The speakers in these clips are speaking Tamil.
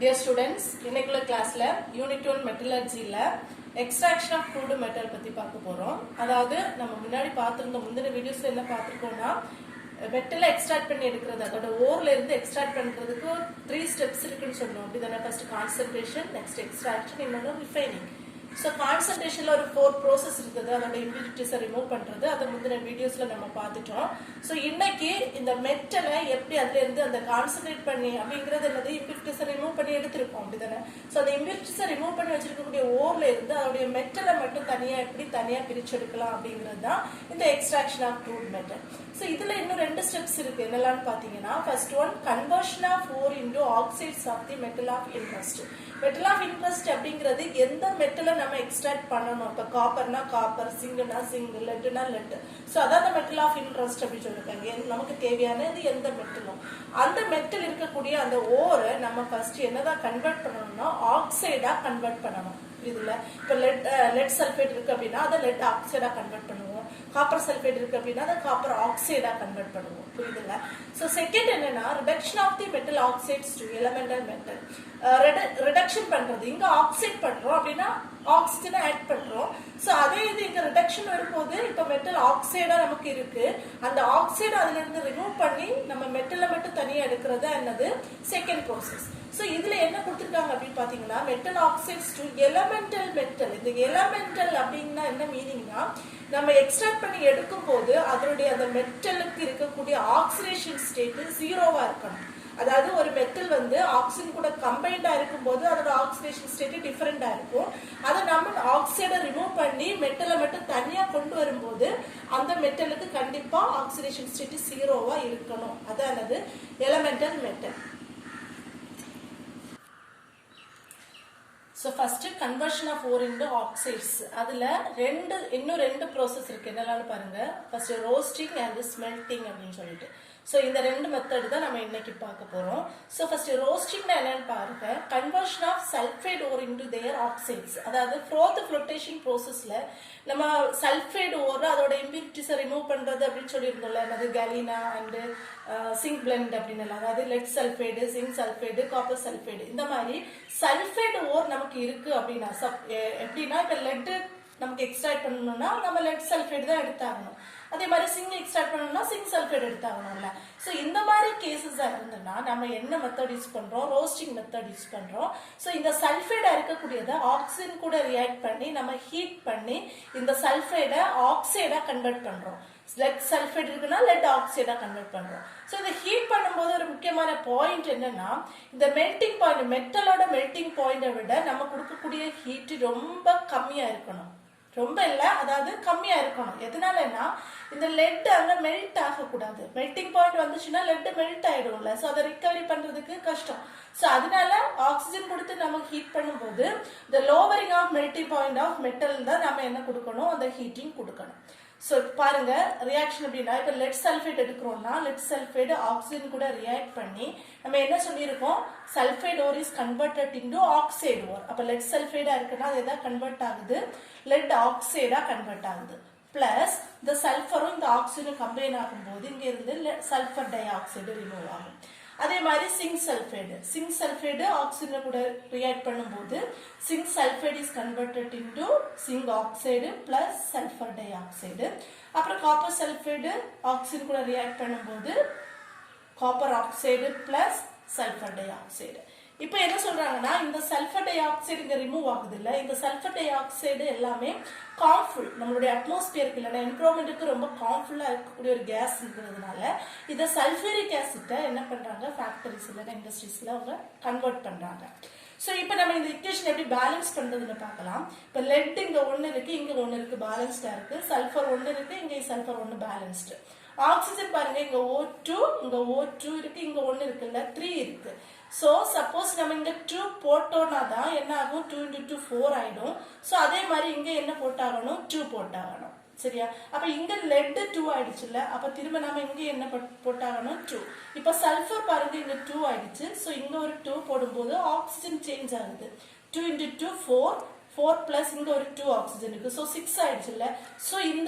Dear students, இன்னைக்குள்ள கிளாஸ்ல யூனிட் 1 மெட்டலர்ஜில எக்ஸ்ட்ராக்ஷன் ஆஃப் க்ரூட் மெட்டல் பத்தி பார்க்க போறோம். அதாவது நம்ம முன்னாடி பார்த்திருந்த முந்தின வீடியோஸ்ல என்ன பார்த்திருக்கோம்னா மெட்டலை எக்ஸ்ட்ராக்ட் பண்ணி எடுக்கிறது, அதோட ஓர்ல இருந்து எக்ஸ்ட்ராக்ட் பண்றதுக்கு 3 ஸ்டெப்ஸ் இருக்குன்னு சொன்னோம். அப்படிதானே? ஃபர்ஸ்ட் கான்சென்ட்ரேஷன், நெக்ஸ்ட் எக்ஸ்ட்ராக்ஷன், இன்னொரு ரிஃபைனிங். ஸோ கான்சன்ட்ரேஷன்ல ஒரு 4 ப்ராசஸ் இருக்குது. அதோட இம்பியூரிட்டிஸை ரிமூவ் பண்றது, அதை முந்தின வீடியோஸ்ல நம்ம பார்த்துட்டோம். ஸோ இன்னைக்கு இந்த மெட்டலை எப்படி அதுல இருந்து அந்த கான்சன்ட்ரேட் பண்ணி அப்படிங்கிறது என்னது இம்பியூரிட்டிஸை ரிமூவ் பண்ணி எடுத்திருப்போம். அப்படிதானே? ஸோ அந்த இம்பியூரிட்டிஸை ரிமூவ் பண்ணி வச்சிருக்கக்கூடிய ஓர்ல இருந்து அதோடைய மெட்டலை மட்டும் எப்படி தனியா பிரிச்சு எடுக்கலாம் அப்படிங்கிறது தான் இந்த extraction of crude metal. So இதுல இன்னும் 2 ஸ்டெப்ஸ் இருக்கு. என்னெல்லாம் பாத்தீங்கன்னா, first one conversion of ore into oxides of the metal of interest. Metal of interest அப்படிங்கிறது எந்த மெட்டலை நம்ம எக்ஸ்ட்ராக்ட் பண்ணணும். இப்போ காப்பர்னா காப்பர், சிங்குனா சிங்கு, லெட்னா லெட். ஸோ அதான் மெட்டல் ஆஃப் இன்ட்ரெஸ்ட் அப்படின்னு சொல்லியிருக்காங்க. நமக்கு தேவையானது எந்த மெட்டலும் அந்த மெட்டல் இருக்கக்கூடிய அந்த ஓரை நம்ம ஃபர்ஸ்ட் என்னதான் கன்வெர்ட் பண்ணணும்னா ஆக்சைடா கன்வெர்ட் பண்ணணும். இதுல இப்போ லெட் சல்ஃபேட் இருக்கு அப்படின்னா அதை லெட் ஆக்சைடா கன்வெர்ட் பண்ணுவோம். காப்பர் சல்ஃபேட் இருக்கு அப்படின்னா அதை காப்பர் ஆக்சைடா கன்வெர்ட் பண்ணுவோம். புரியுதுல்ல? ஸோ செகண்ட் என்னன்னா reduction of the metal oxides to elemental metal. Reduction பண்றது, இங்க ஆக்சைட் பண்றோம் அப்படின்னா ஆக்சிஜனை ஆட் பண்றோம். ஸோ அதே இது இங்க ரிடக்ஷன் வரும்போது இப்ப மெட்டல் ஆக்சைடா நமக்கு இருக்கு, அந்த ஆக்சைடு அதுல இருந்து ரிமூவ் பண்ணி நம்ம மெட்டலை மட்டும் தனியா எடுக்கிறது என்னது செகண்ட் ப்ராசஸ். ஸோ இதுல என்ன கொடுத்துருக்காங்க அப்படின்னு பாத்தீங்கன்னா metal oxides to elemental metal. இந்த எலமெண்டல் அப்படின்னா என்ன மீனிங்னா, நம்ம எக்ஸ்ட்ராக்ட் பண்ணி எடுக்கும் போது அதனுடைய அந்த மெட்டலுக்கு இருக்கக்கூடிய ஆக்சிடேஷன் ஸ்டேட் 0வா இருக்கணும். அதாவது ஒரு மெட்டல் வந்து ஆக்சிஜன் கூட கம்பைண்டா இருக்கும் போது அதோட ஆக்சிடேஷன் ஸ்டேட் டிஃபரெண்டா இருக்கும். அதை நம்ம ஆக்சைடை ரிமூவ் பண்ணி மெட்டலை மட்டும் தனியா கொண்டு வரும்போது அந்த மெட்டலுக்கு கண்டிப்பா ஆக்சிடேஷன் ஸ்டேட் 0வா இருக்கணும். அதாவது elemental metal. So first conversion of ore into oxides. அதுல இன்னும் ரெண்டு ப்ராசஸ் இருக்கு. என்னென்னு பாருங்க. ஃபர்ஸ்ட் ரோஸ்டிங் அண்ட் ஸ்மெல்டிங் அப்படின்னு சொல்லிட்டு. ஸோ இந்த 2 மெத்தட் தான் நம்ம இன்னைக்கு பார்க்க போறோம். ஸோ ஃபர்ஸ்ட் ரோஸ்டிங்னா என்னன்னு பாருங்க. Conversion of sulphide ore into their oxides. அதாவது ஃப்ரோத் ஃப்ளோட்டேஷன் ப்ராசஸ்ல நம்ம சல்ஃபைட் ஓர் அதோட இம்பியூரிட்டிஸை ரிமூவ் பண்றது அப்படின்னு சொல்லியிருந்தோம்ல. அது கலினா அண்ட் சிங்க் பிளெண்ட் அப்படின்னு. அதாவது lead sulphide, zinc sulphide, copper sulphide, இந்த மாதிரி சல்ஃபைட் ஓர் நமக்கு இருக்கு அப்படின்னா எப்படின்னா இப்ப லெட் நமக்கு எக்ஸ்ட்ராக்ட் பண்ணணும்னா நம்ம லெட் சல்ஃபைடு தான் எடுத்தாகணும். அதே மாதிரி சிங்க் எக்ஸ்ட்ராக்ட் பண்ணணும்னா சிங்க் சல்ஃபைடு எடுத்தாகணும்ல. ஸோ இந்த மாதிரி கேசஸா இருந்ததுன்னா நம்ம என்ன மெத்தட் யூஸ் பண்றோம்? ரோஸ்டிங் மெத்தட் யூஸ் பண்றோம். ஸோ இந்த சல்ஃபைடா இருக்கக்கூடியதை ஆக்சிஜன் கூட ரியாக்ட் பண்ணி நம்ம ஹீட் பண்ணி இந்த சல்ஃபைடை ஆக்சைடா கன்வெர்ட் பண்றோம். லெட் சல்ஃபைடு இருக்குன்னா லெட் ஆக்சைடா கன்வெர்ட் பண்றோம். ஸோ இதை ஹீட் பண்ணும்போது ஒரு முக்கியமான பாயிண்ட் என்னன்னா, இந்த மெல்டிங் பாயிண்ட், மெட்டலோட மெல்டிங் பாயிண்டை விட நம்ம கொடுக்கக்கூடிய ஹீட் ரொம்ப கம்மியா இருக்கணும். ரொம்ப இல்ல, அதாவது கம்மியா இருக்கணும். எதனாலன்னா இந்த லெட் அங்க மெல்ட் ஆகக்கூடாது. மெல்டிங் பாயிண்ட் வந்துச்சுன்னா லெட் மெல்ட் ஆயிடும்ல. ஸோ அதை ரிகவரி பண்றதுக்கு கஷ்டம். ஸோ அதனால ஆக்சிஜன் கொடுத்து நம்ம ஹீட் பண்ணும்போது இந்த lowering of melting point of metal தான் நம்ம என்ன கொடுக்கணும்? அந்த ஹீட்டிங் கொடுக்கணும். ஸோ பாருங்க ரியாக்ஷன் அப்படின்னா இப்போ லெட் சல்ஃபைட் எடுக்கிறோம்னா லெட் சல்ஃபைடு ஆக்சிஜன் கூட ரியாக்ட் பண்ணி நம்ம என்ன சொல்லியிருக்கோம்? Sulphide ore is converted into oxide ore. அப்போ லெட் சல்ஃபைடா இருக்குன்னா அது எதாவது கன்வெர்ட் ஆகுது, லெட் ஆக்சைடா கன்வெர்ட் ஆகுது. பிளஸ் இந்த சல்ஃபரும் இந்த ஆக்சிஜனும் கம்பைன் ஆகும்போது இங்க இருந்து சல்ஃபர் டை ஆக்சைடு ரிமூவ் ஆகும். அதே மாதிரி சிங்க் சல்ஃபைடு ஆக்சிஜன் கூட ரியாக்ட் பண்ணும்போது zinc sulphide is converted into zinc oxide plus sulphur dioxide. அப்புறம் காப்பர் சல்ஃபைடு ஆக்சிஜன் கூட ரியாக்ட் பண்ணும்போது copper oxide plus sulphur dioxide. இப்போ என்ன சொல்றாங்கன்னா, இந்த சல்ஃபர் டை ஆக்சைடு இங்க ரிமூவ் ஆகுது இல்ல, இந்த சல்ஃபர் டை ஆக்சைடு எல்லாமே கார்ம்ஃபுல், நம்மளுடைய அட்மாஸ்பியருக்கு இல்லைன்னா என்விரான்மெண்ட்டுக்கு ரொம்ப கார்ம்ஃபுல்லா இருக்கக்கூடிய ஒரு கேஸ் இருக்கிறதுனால இதை சல்ஃபரிக் ஆசிட்டை என்ன பண்றாங்க? ஃபேக்டரிஸ் இல்லைன்னா இண்டஸ்ட்ரீஸ்ல அவங்க கன்வெர்ட் பண்றாங்க. ஸோ இப்போ நம்ம இந்த இக்குவேஷன் எப்படி பேலன்ஸ் பண்றதுன்னு பார்க்கலாம். இப்போ லெட் இங்க 1 இருக்கு, இங்க 1 இருக்கு, பேலன்ஸ்டா இருக்கு. சல்ஃபர் 1 இருக்கு, இங்க சல்ஃபர் 1 பேலன்ஸ்டு. ஆக்சிஜன் பாருங்க, இங்க O2, இங்க O2 இருக்கு, இங்க 1 இருக்குல்ல, 3 இருக்கு. ஸோ சப்போஸ் நம்ம இங்க 2 போட்டோம்னா தான் என்ன ஆகும்? 2 into 2 4 ஆயிடும். ஸோ அதே மாதிரி இங்க என்ன போட்டாகணும்? 2 போட்டாகணும். சரியா? அப்ப இங்க லெட் 2 ஆயிடுச்சுல்ல, அப்ப திரும்ப நம்ம இங்க என்ன போட்டாகணும்? 2. இப்ப சல்ஃபர் பாருங்க, இங்க 2 ஆயிடுச்சு. ஸோ இங்க ஒரு 2 போடும்போது ஆக்சிஜன் சேஞ்ச் ஆகுது. 2 into 2 4, 4 பிளஸ் இங்க ஒரு 2 ஆக்சிஜன் இருக்கு. ஸோ 6 ஆயிடுச்சுல்ல. ஸோ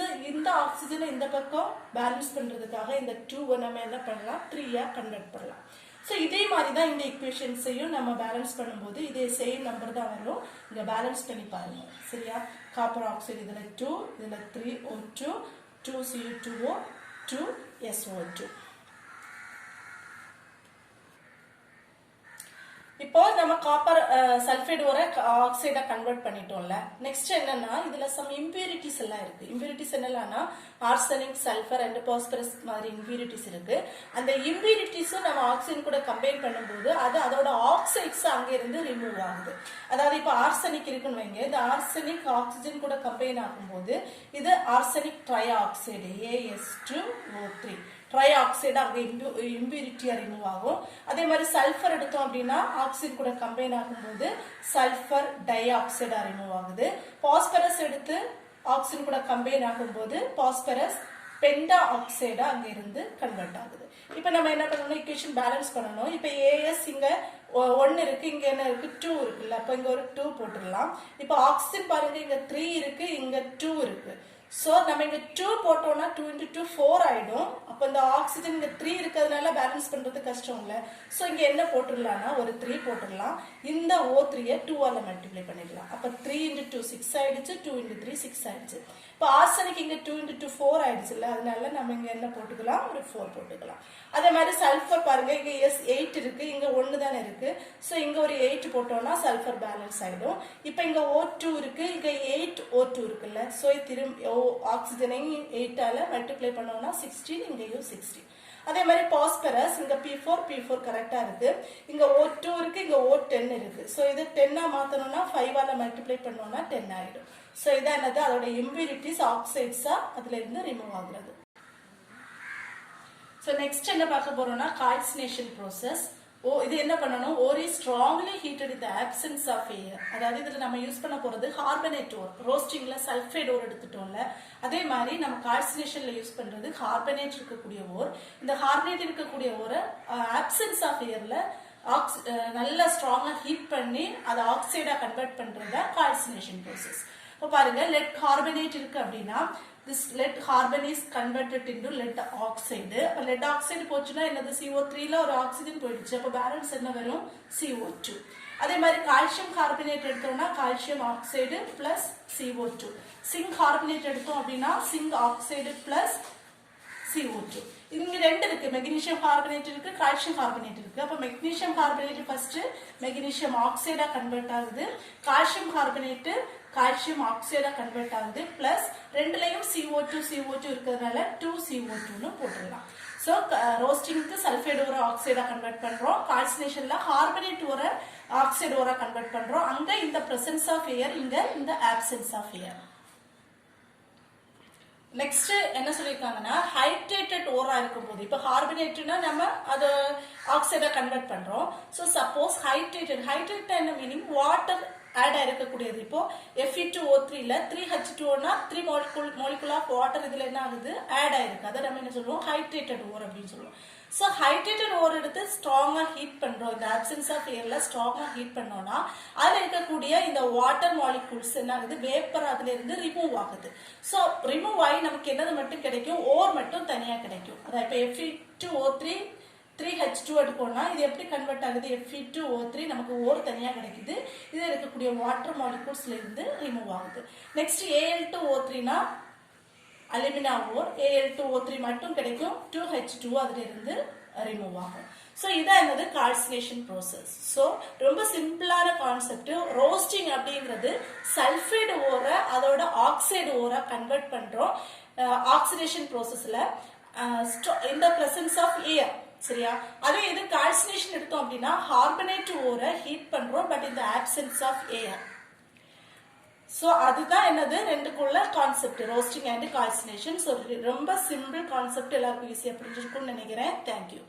இந்த ஆக்சிஜனை இந்த பக்கம் பேலன்ஸ் பண்றதுக்காக இந்த 2 நம்ம என்ன பண்ணலாம்? 3 கன்வெர்ட் பண்ணலாம். ஸோ இதே மாதிரி தான் இந்த ஈக்குவேஷன்ஸையும் நம்ம பேலன்ஸ் பண்ணும்போது இதே சேம் நம்பர் தான் வரும். இங்கே பேலன்ஸ் பண்ணி பாருங்க சரியா. காப்பர் ஆக்சைடு இதில் 2, இதில் 3O2, 2Cu2O, 2SO2. இப்போ நம்ம காப்பர் சல்ஃபைடு ஒரு ஆக்சைடா கன்வெர்ட் பண்ணிட்டோம்ல. நெக்ஸ்ட் என்னன்னா இதுல சம் இம்பியூரிட்டிஸ் எல்லாம் இருக்கு. இம்பியூரிட்டிஸ் என்னன்னா ஆர்சனிக், சல்ஃபர் அண்ட் பாஸ்பரஸ் மாதிரி இம்பியூரிட்டிஸ் இருக்கு. அந்த இம்பியூரிட்டிஸும் நம்ம ஆக்சிஜன் கூட கம்பைன் பண்ணும்போது அது அதோட ஆக்சைட்ஸ் அங்க இருந்து ரிமூவ் ஆகுது. அதாவது இப்போ ஆர்சனிக் இருக்குன்னு வைங்க, இந்த ஆர்சனிக் ஆக்சிஜன் கூட கம்பைன் ஆகும்போது இது arsenic try oxide AS2O3 try oxide அங்கே இம்பியூரிட்டியா ரிமூவ் ஆகும். அதே மாதிரி சல்ஃபர் எடுத்தோம் அப்படின்னா ஆக்சிஜன் கூட கம்பைன் ஆகும்போது சல்ஃபர் டை ஆக்சைடா ரிமூவ் ஆகுது. பாஸ்பரஸ் எடுத்து ஆக்சிஜன் கூட கம்பைன் ஆகும்போது பாஸ்பரஸ் பெண்டா ஆக்சைடா அங்க இருந்து கன்வெர்ட் ஆகுது. இப்ப நம்ம என்ன பண்ணணும், ஈக்குவேஷன் பேலன்ஸ் பண்ணணும். இப்ப AS இங்க 1 இருக்கு, இங்க என்ன இருக்கு 2 இருக்குல்ல, அப்ப இங்க ஒரு 2 போட்டுடலாம். இப்ப ஆக்சிஜன் பாருங்க இங்க 3 இருக்கு, இங்க 2 இருக்கு. ஸோ நம்ம இங்க 2 போட்டோம்னா 2 × 2 4 ஆயிடும். அப்போ இந்த ஆக்சிஜன் இங்க 3 இருக்கிறதுனால பேலன்ஸ் பண்றது கஷ்டம் இல்லை. ஸோ இங்க என்ன போட்டுடலாம்னா ஒரு 3 போட்டுடலாம். இந்த O3 2ஆல மல்டிப்ளை பண்ணிடலாம். அப்போ 3 × 2 6 ஆயிடுச்சு, 2 × 3 6 ஆயிடுச்சு. இப்போ ஆர்சனிக் இங்க 2 × 2 4 ஆயிடுச்சு இல்லை, அதனால நம்ம இங்க என்ன போட்டுக்கலாம், ஒரு 4 போட்டுக்கலாம். அதே மாதிரி சல்ஃபர் பாருங்க இங்க S8 இருக்கு, இங்க 1 தானே இருக்கு. ஸோ இங்க ஒரு 8 போட்டோம்னா சல்ஃபர் பேலன்ஸ் ஆயிடும். இப்போ இங்க O2 இருக்கு, இங்க 8O2 இருக்குல்ல. ஸோ திரும்ப ஆக்சிஜனையும் 8ஆல மல்டிப்ளை பண்ணோம்னா 16, இங்கேயும் 16. அதே மாதிரி பாஸ்பரஸ் இங்க P4 கரெக்டா இருக்கு, இங்க O2 இருக்கு, இங்க O10 இருக்கு. ஸோ இது 10ஆ மாத்தணும்னா 5ஆல மல்டிப்ளை பண்ணோம்னா 10 ஆயிடும். ஸோ இதான் என்னது, அதோட இம்பியூரிட்டிஸ் ஆக்சைட்ஸா அதுல இருந்து ரிமூவ் ஆகுறது. ஸோ நெக்ஸ்ட் என்ன பார்க்க போறோம்னா கால்சினேஷன் ப்ரோசஸ். இது என்ன பண்ணணும், ore is strongly heated in the absence of air. அதாவது இதுல நம்ம யூஸ் பண்ண போறது கார்பனேட் ஓர். ரோஸ்டிங்ல சல்ஃபைடு ஓர் எடுத்துட்டோம்ல, அதே மாதிரி நம்ம கால்சினேஷன்ல யூஸ் பண்றது கார்பனேட் இருக்கக்கூடிய ஓர். இந்த கார்பனேட் இருக்கக்கூடிய ஓரை ஆப்சன்ஸ் ஆஃப் ஏர்ல நல்லா ஸ்ட்ராங்கா ஹீட் பண்ணி அதை ஆக்சைடா கன்வெர்ட் பண்றத கால்சினேஷன் ப்ரோசஸ். இப்போ பாருங்க லெட் கார்பனேட் இருக்கு அப்படின்னா this lead carbon is converted into lead oxide. அப்ப lead oxide போச்சுன்னா என்னது, CO3ல ஒரு ஆக்சிஜன் போயிடுச்சு, அப்ப பேலன்ஸ் என்ன வரும், CO2. அதே மாதிரி கால்சியம் கார்பனேட் எடுத்தோம்னா calcium oxide plus CO2. Zinc carbonate எடுத்தோம் அப்படின்னா சிங்க் ஆக்சைடு பிளஸ் CO2. இங்க 2 இருக்கு, மெக்னீசியம் கார்பனேட் இருக்கு, கால்சியம் கார்பனேட் இருக்கு. அப்ப மெக்னீசியம் கார்பனேட் ஃபர்ஸ்ட் மெக்னீசியம் ஆக்சைடா கன்வெர்ட் ஆகுது, கால்சியம் கார்பனேட் கால்சியம் ஆக்சைடா கன்வெர்ட் ஆகுது, பிளஸ் ரெண்டுலயும் CO2 இருக்கிறதுனால 2CO2ன்னு போட்டுடலாம். ஸோ ரோஸ்டிங்க்கு சல்ஃபைடு ஒரு ஆக்சைடா கன்வெர்ட் பண்றோம், கால்சினேஷன்ல கார்பனேட் ஒரு ஆக்சைடு ஒரு கன்வெர்ட் பண்றோம். அங்க இந்த பிரசன்ஸ் ஆஃப் ஏர், இங்க இந்த ஆப்சன்ஸ் ஆஃப் ஏர். நெக்ஸ்ட் என்ன சொல்லிருக்காங்கன்னா ஹைட்ரேட்டட் ஓரா இருக்கும் போது, இப்ப கார்பனேட்னா நம்ம அது ஆக்சைடா கன்வெர்ட் பண்றோம். ஸோ சப்போஸ் ஹைட்ரேட்டட் என்ன மீனிங், வாட்டர் ஆட் ஆயிருக்கக்கூடியது. இப்போ Fe2O3ல 3H2O-னா 3 molecule ஆஃப் வாட்டர் இதுல என்ன ஆகுது, ஆட் ஆயிருக்கு. அதை நம்ம என்ன சொல்லுவோம், ஹைட்ரேட்டட் ஓர் அப்படின்னு சொல்லுவோம். ஸோ ஹைட்ரேட்டட் ஓர் எடுத்து ஸ்ட்ராங்கா ஹீட் பண்றோம், இந்த ஆப்சன்ஸ் ஆஃப் ஏர்ல ஸ்ட்ராங்கா ஹீட் பண்ணோம்னா அதுல இருக்கக்கூடிய இந்த வாட்டர் மாலிகூல்ஸ் என்ன ஆகுது, வேப்பர் அதுல இருந்து ரிமூவ் ஆகுது. ஸோ ரிமூவ் ஆகி நமக்கு என்னது மட்டும் கிடைக்கும், ஓர் மட்டும் தனியா கிடைக்கும். அதான் இப்போ Fe2O3 3H2 எடுக்கணும்னா இது எப்படி கன்வெர்ட் ஆகுது, Fe2O3 நமக்கு ஓர் தனியா கிடைக்குது, இது இருக்கக்கூடிய வாட்டர் மாலிகூல்ஸ்ல இருந்து ரிமூவ் ஆகுது. நெக்ஸ்ட் Al2O3னா அலுமினா ஓர், Al2O3 மட்டும் கிடைக்கும், 2H2 அதுல இருந்து ரிமூவ் ஆகும். ஸோ இதான் என்னது கால்சினேஷன் ப்ரோசஸ். ஸோ ரொம்ப சிம்பிளான கான்செப்ட். ரோஸ்டிங் அப்படிங்கிறது சல்ஃபைடு ஓரை அதோட ஆக்சைடு ஓரா கன்வெர்ட் பண்றோம் ஆக்சிடேஷன் ப்ரோசஸ்ல இந்த பிரசன்ஸ் ஆஃப் ஏர். சரியா, அதே இது கால்சினேஷன் எடுத்தோம் அப்படின்னா கார்பனேட் ஓரை ஹீட் பண்றோம், பட் இந்த ஆப்சன்ஸ் ஆஃப் ஏர். ஸோ அதுதான் என்னது ரெண்டுக்குள்ள concept, roasting and calcination. So ரொம்ப சிம்பிள் கான்செப்ட், எல்லாருக்கும் ஈஸியா புரிஞ்சிருக்கும்னு நினைக்கிறேன். தேங்க்யூ.